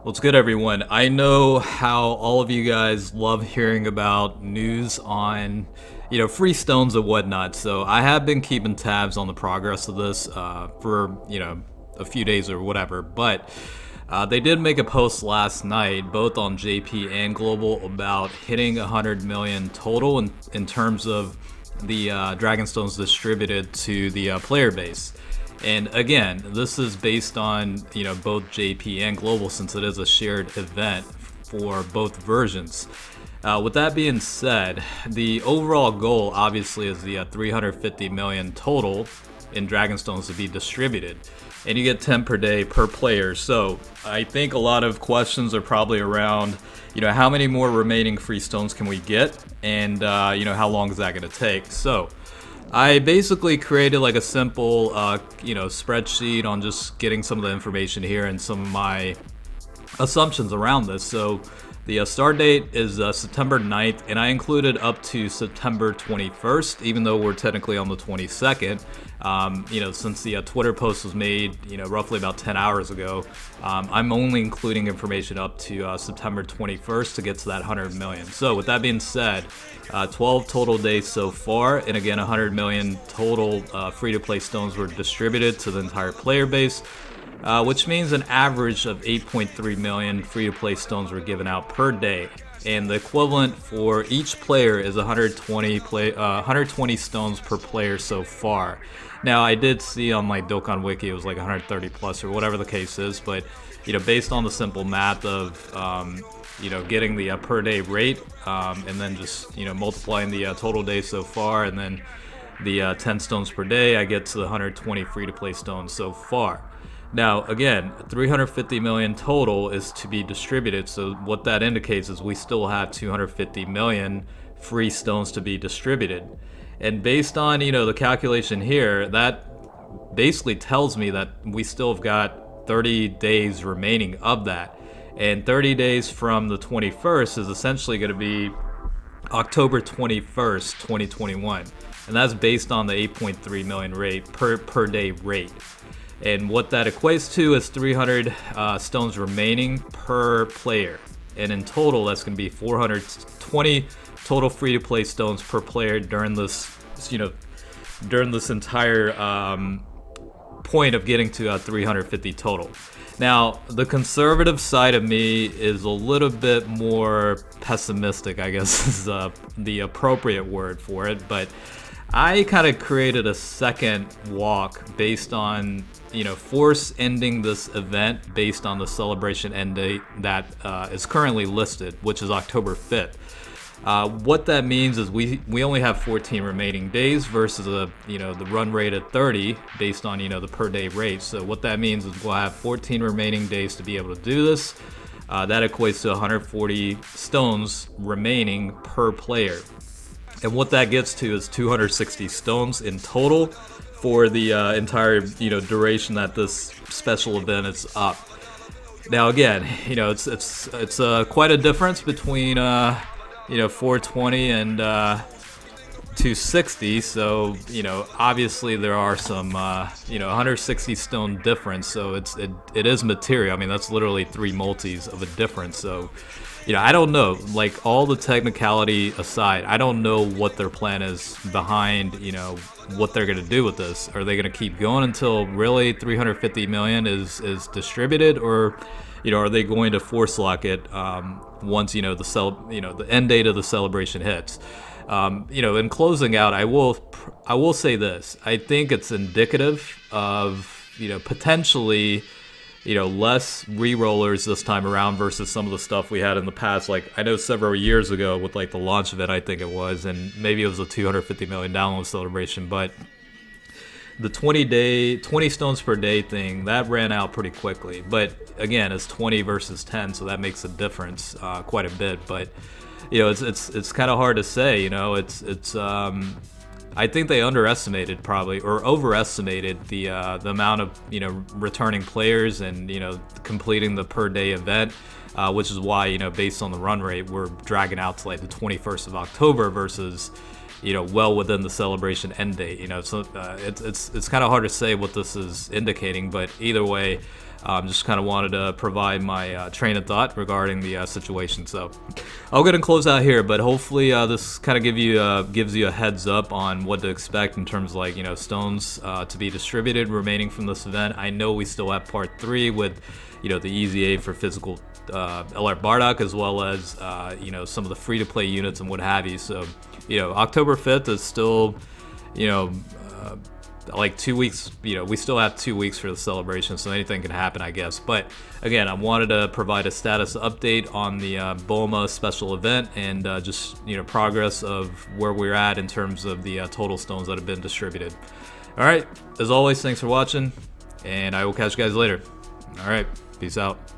What's good, everyone? I know how all of you guys love hearing about news on, free stones and whatnot. So I have been keeping tabs on the progress of this for, a few days or whatever. But they did make a post last night, both on JP and Global, about hitting 100 million total in terms of the Dragonstones distributed to the player base. And again, this is based on both JP and Global, since it is a shared event for both versions. With that being said, the overall goal obviously is the 350 million total in Dragonstones to be distributed, and you get 10 per day per player. So I think a lot of questions are probably around, how many more remaining free stones can we get, and how long is that going to take? So I basically created like a simple, spreadsheet on just getting some of the information here and some of my assumptions around this. So the start date is September 9th, and I included up to September 21st, even though we're technically on the 22nd. Since the Twitter post was made, roughly about 10 hours ago, I'm only including information up to September 21st to get to that 100 million. So with that being said, 12 total days so far, and again, 100 million total free-to-play stones were distributed to the entire player base. Which means an average of 8.3 million free-to-play stones were given out per day, and the equivalent for each player is 120 stones per player so far. Now, I did see on my Dokkan wiki it was like 130 plus or whatever the case is, but based on the simple math of getting the per day rate, and then just multiplying the total days so far, and then the 10 stones per day, I get to the 120 free-to-play stones so far. Now, again, 350 million total is to be distributed, so what that indicates is we still have 250 million free stones to be distributed. And based on, the calculation here, that basically tells me that we still have got 30 days remaining of that. And 30 days from the 21st is essentially going to be October 21st, 2021. And that's based on the 8.3 million rate per day rate. And what that equates to is 300 stones remaining per player. And in total, that's going to be 420 total free-to-play stones per player during this, during this entire point of getting to 350 total. Now, the conservative side of me is a little bit more pessimistic, I guess is the appropriate word for it. But I kind of created a second walk based on, force ending this event based on the celebration end date that is currently listed, which is October 5th. What that means is we only have 14 remaining days versus the run rate at 30 based on, the per day rate. So what that means is we'll have 14 remaining days to be able to do this. That equates to 140 stones remaining per player. And what that gets to is 260 stones in total for the entire duration that this special event is up. Now again, it's quite a difference between 420 and 260. So obviously there are some 160 stone difference. So it is material. I mean, that's literally 3 multis of a difference. So I don't know, like, all the technicality aside, I don't know what their plan is behind, what they're going to do with this. Are they going to keep going until really 350 million is distributed, or, are they going to force lock it once, the end date of the celebration hits? In closing out, I will say this. I think it's indicative of, potentially, less re-rollers this time around versus some of the stuff we had in the past. Like, I know several years ago with like the launch event, I think it was, and maybe it was a 250 million download celebration, but the 20 stones per day thing, that ran out pretty quickly. But again, it's 20 versus 10, so that makes a difference quite a bit. But it's kind of hard to say. I think they underestimated probably, or overestimated the amount of returning players and completing the per day event, which is why based on the run rate we're dragging out to like the 21st of October versus well within the celebration end date. So it's kind of hard to say what this is indicating, but either way, Just kind of wanted to provide my train of thought regarding the situation. So I'll go ahead and close out here, but hopefully this kind of gives you a heads up on what to expect in terms of, like, stones to be distributed remaining from this event. I know we still have part 3 with the Easy A for physical LR Bardock, as well as some of the free-to-play units and what have you. So October 5th is still like 2 weeks. We still have 2 weeks for the celebration, so anything can happen, I guess. But again, I wanted to provide a status update on the Bulma special event, and just progress of where we're at in terms of the total stones that have been distributed. All right, as always, thanks for watching, and I will catch you guys later. All right, peace out.